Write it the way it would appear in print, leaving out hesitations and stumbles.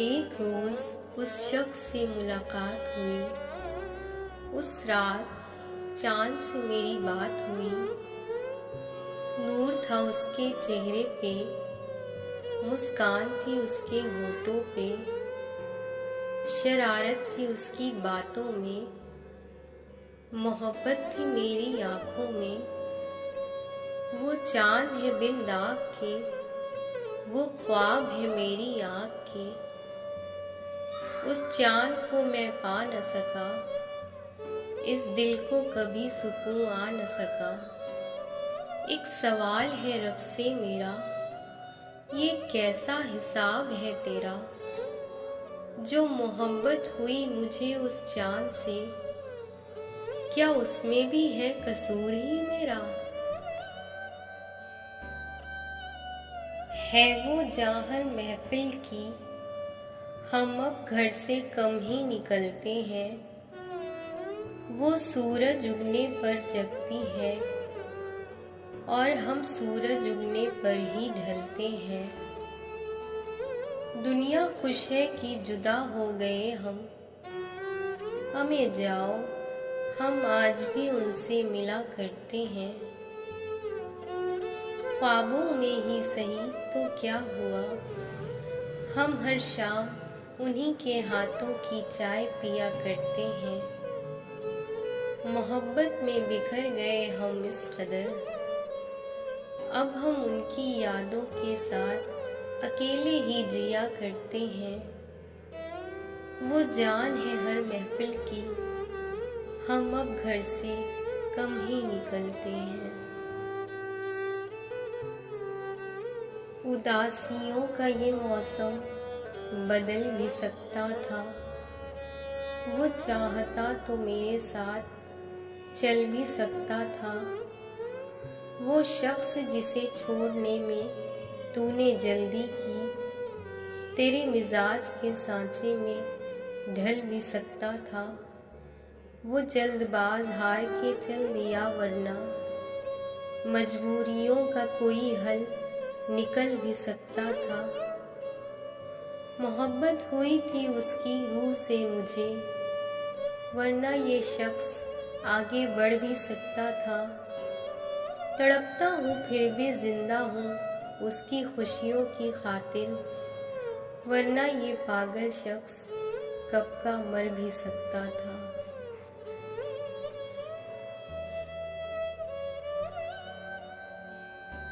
एक रोज उस शख्स से मुलाकात हुई। उस रात चांद से मेरी बात हुई। नूर था उसके चेहरे पे, मुस्कान थी उसके होठों पे, शरारत थी उसकी बातों में, मोहब्बत थी मेरी आंखों में। वो चांद है बिन दाग के, वो ख्वाब है मेरी आँख के। उस चांद को मैं पा न सका, इस दिल को कभी सुकून आ न सका। एक सवाल है रब से मेरा, ये कैसा हिसाब है तेरा। जो मोहब्बत हुई मुझे उस चांद से, क्या उसमें भी है कसूर ही मेरा। है वो जाहर महफिल की, हम अब घर से कम ही निकलते हैं। वो सूरज उगने पर जगती है और हम सूरज उगने पर ही ढलते हैं। दुनिया खुश है कि जुदा हो गए हम, हमें जाओ हम आज भी उनसे मिला करते हैं। ख्वाबों में ही सही तो क्या हुआ, हम हर शाम उन्हीं के हाथों की चाय पिया करते हैं। मोहब्बत में बिखर गए हम इस कदर, अब हम उनकी यादों के साथ अकेले ही जिया करते हैं। वो जान है हर महफिल की, हम अब घर से कम ही निकलते हैं। उदासियों का ये मौसम बदल भी सकता था। वो चाहता तो मेरे साथ चल भी सकता था। वो शख्स जिसे छोड़ने में तूने जल्दी की, तेरे मिजाज के सांचे में ढल भी सकता था। वो जल्दबाज हार के चल दिया, वरना मजबूरियों का कोई हल निकल भी सकता था। मोहब्बत हुई थी उसकी रूह से मुझे, वरना ये शख्स आगे बढ़ भी सकता था। तड़पता हूँ फिर भी जिंदा हूँ उसकी खुशियों की खातिर, वरना ये पागल शख्स कब का मर भी सकता था।